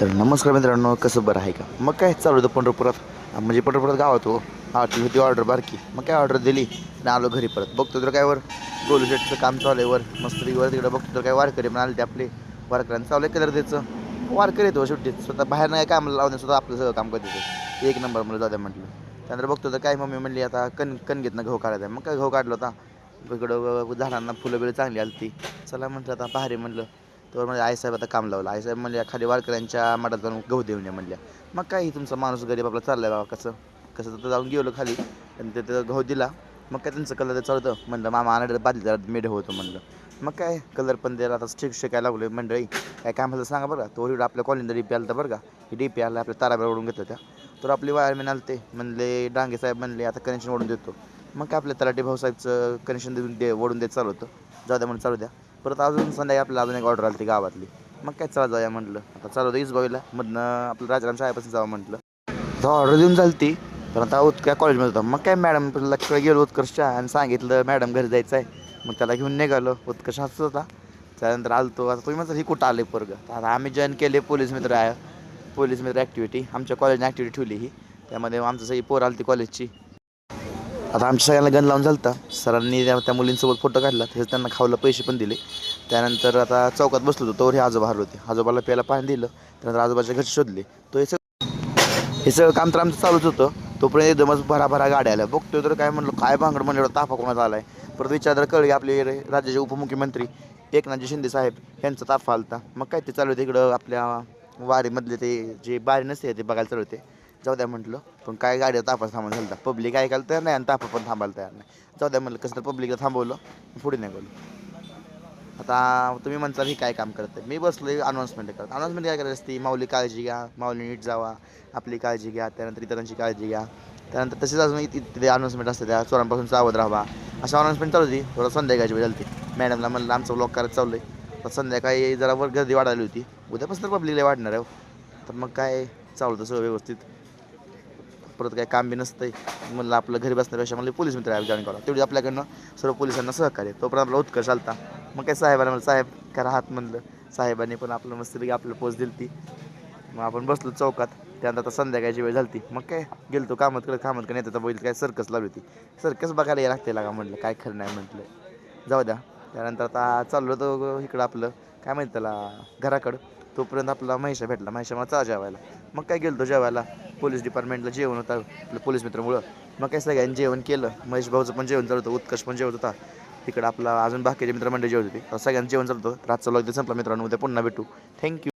तर नमस्कार मित्रांनो, कसं बरं आहे का? मग काय चालू होतं पंढरपुरात. म्हणजे पंढरपुरात गावात हो. आठवली होती ऑर्डर बारकी. मग काय ऑर्डर दिली आणि आलो घरी परत. बघतो तर काय वर गोलू शेटचं काम चालू आहे वर वर तिकडं बघतो तर काय वारकरी पण आले ते आपले वारकऱ्यांचं चालू आहे कलर द्यायचं. वारकरी येतो शेवटी स्वतः बाहेर नाही कामाला लावणे स्वतः आपलं सगळं काम करते. एक नंबर मला जाऊ द्या म्हटलं. त्यानंतर बघतो तर काय मम्मी म्हणली आता कणगीतनं गहू काढायचा आहे. मग काय गहू काढला होता. इकडं झाडांना फुलं बिलं चांगली आली ती. चला म्हटलं आता भारी म्हणलं. तर म्हणजे आईसाहेब आता काम लावलं. आईसाहेब म्हणल्या खाली वारकऱ्यांच्या मठात जाऊन गहू देऊन या म्हणल्या. मग काय तुमचा माणूस गरीब आपला चाललाय बाबा कसं कसं तर जाऊन गेलो खाली आणि तिथं गहू दिला. मग काय त्यांचं कलर चालतं म्हणलं मामा आणलं बादली जरा मेढ होतं म्हणलं. मग काय कलर पण द्यायला आता शिकायला लागलो मंडळी. काय काम झालं सांगा बरं तो आपल्या कॉलेजला डीपी आला तर बरं का. ही डीपी आला आपल्या ताराब्या ओढून घेतलं त्या. तर आपली वायरमॅन आले ते म्हणले डांगे साहेब म्हणले आता कनेक्शन ओढून देतो. मग काय आपल्या तलाठी भाऊसाहेबचं कनेक्शन ओढून देत चालू होतं. जाऊ द्या म्हणून चालू द्या. परत अजून संध्याकाळी आपल्याला अजून एक ऑर्डर आली ती गावातली. मग काय चला जाऊया म्हटलं. आता चालू होतं इसबाईला मधनं आपलं राजाराम शाळेपासून जावं म्हटलं. तर ऑर्डर देऊन झाली ती. पण आता काय कॉलेजमध्ये होता. मग काय मॅडम लक्ष गेलो उत्कर्षच्या आणि सांगितलं मॅडम घरी जायचं आहे. मग त्याला घेऊन निघालो. उत्कर्ष हसत होता. त्यानंतर आलतो. आता तुम्ही म्हणता ही कुठं आले पोरगं. आता आम्ही जॉईन केले पोलीस मित्र आहे. पोलीस मित्र ॲक्टिव्हिटी आमच्या कॉलेजने ॲक्टिव्हिटी ठेवली ही. त्यामध्ये आमचं सगळी पोर आली ती कॉलेजची. आता आमच्या सगळ्यांना गन लावून झालता. सरांनी त्या मुलींसोबत फोटो काढला. हे त्यांना खावलं पैसे पण दिले. त्यानंतर आता चौकात बसलो होतो तोवर हे आजोबा हरले होते. आजोबाला प्यायला पाणी दिलं. त्यानंतर आजोबाच्या घरी शोधले. तो हे सगळं काम तर आमचं चालूच होतं. तोपर्यंत एकदमच भराभरा गाड्या आल्या. बघतोय तर काय म्हणलं काय भांगड म्हणलं ताफा कोणाचा आला आहे. परत विचार कळले आपले राज्याचे उपमुख्यमंत्री एकनाथजी शिंदे साहेब यांचा ताफा आलता. मग काय ते चालू होते इकडं आपल्या वारीमधले ते जे बारी नसते ते बघायला चालू होते. जाऊ द्या म्हटलं. पण काय गाड्या ताफा थांबून झालं पब्लिक ऐकायला तयार नाही आणि ताफा पण थांबायला तयार नाही. जाऊ द्या म्हटलं कसं तर पब्लिकला थांबवलं पुढे निघालो. आता तुम्ही म्हणता ही काय काम करते. मी बसलो अनाऊन्समेंट करत. अनाऊन्समेंट काय करायची असते माऊली काळजी घ्या माऊली नीट जावा आपली काळजी घ्या त्यानंतर इतरांची काळजी घ्या. त्यानंतर तसेच अजून तिथे अनाऊन्समेंट असते त्या चोरांपासून सावध राहा अशा अनाऊन्समेंट चालू होती. थोडं संध्याकाळची वेळ झाली मॅडमला म्हणलं आमचं ब्लॉक करत चाललं आहे. तर संध्याकाळी जरा वर गर्दी वाढायली होती. उद्यापासून तर पब्लिकला वाढणार आहे. तर मग काय चालतं सगळं व्यवस्थित. परत काय काम बी नसतंय म्हणलं आपलं घरी बसण्यापेक्षा मला पोलीस मित्र जॉईन करा तेवढी आपल्याकडनं सर्व पोलिसांना सहकार्य तोपर्यंत आपला उत्कर्ष आलता. मग काय साहेबांना म्हणलं साहेब करा हात म्हणलं. साहेबांनी पण आपलं मस्तपैकी आपलं पोच दिली ती. मग आपण बसलो चौकात. त्यानंतर आता संध्याकाळची वेळ झाली मग काय गेलो कामत का नाही तर बैल काय सर्कस लावली होती. सर्कस बघायला या लागते लागा म्हटलं काय खरं नाही म्हटलं. जाऊ द्या. त्यानंतर आता चाललो होतो इकडं आपलं काय माहिती त्याला घराकडं. तोपर्यंत आपला महेशा भेटला. महेशा मला चला जेवायला. मग काय गेलो जेवायला. पोलीस डिपार्टमेंटला जेवण होतं आपलं पोलीस मित्रामुळं. मग काय सगळ्यांनी जेवण केलं. महेश भाऊचं पण जेवण चालू होतं. उत्कर्ष पण जेवत होता. तिकडं आपला अजून बाकीचे मित्रमंडळी जेवत होते. सगळ्यांचं जेवण चालू होतं. रातचा व्लॉग संपला मित्रांनो. उद्या पुन्हा भेटू. थँक्यू.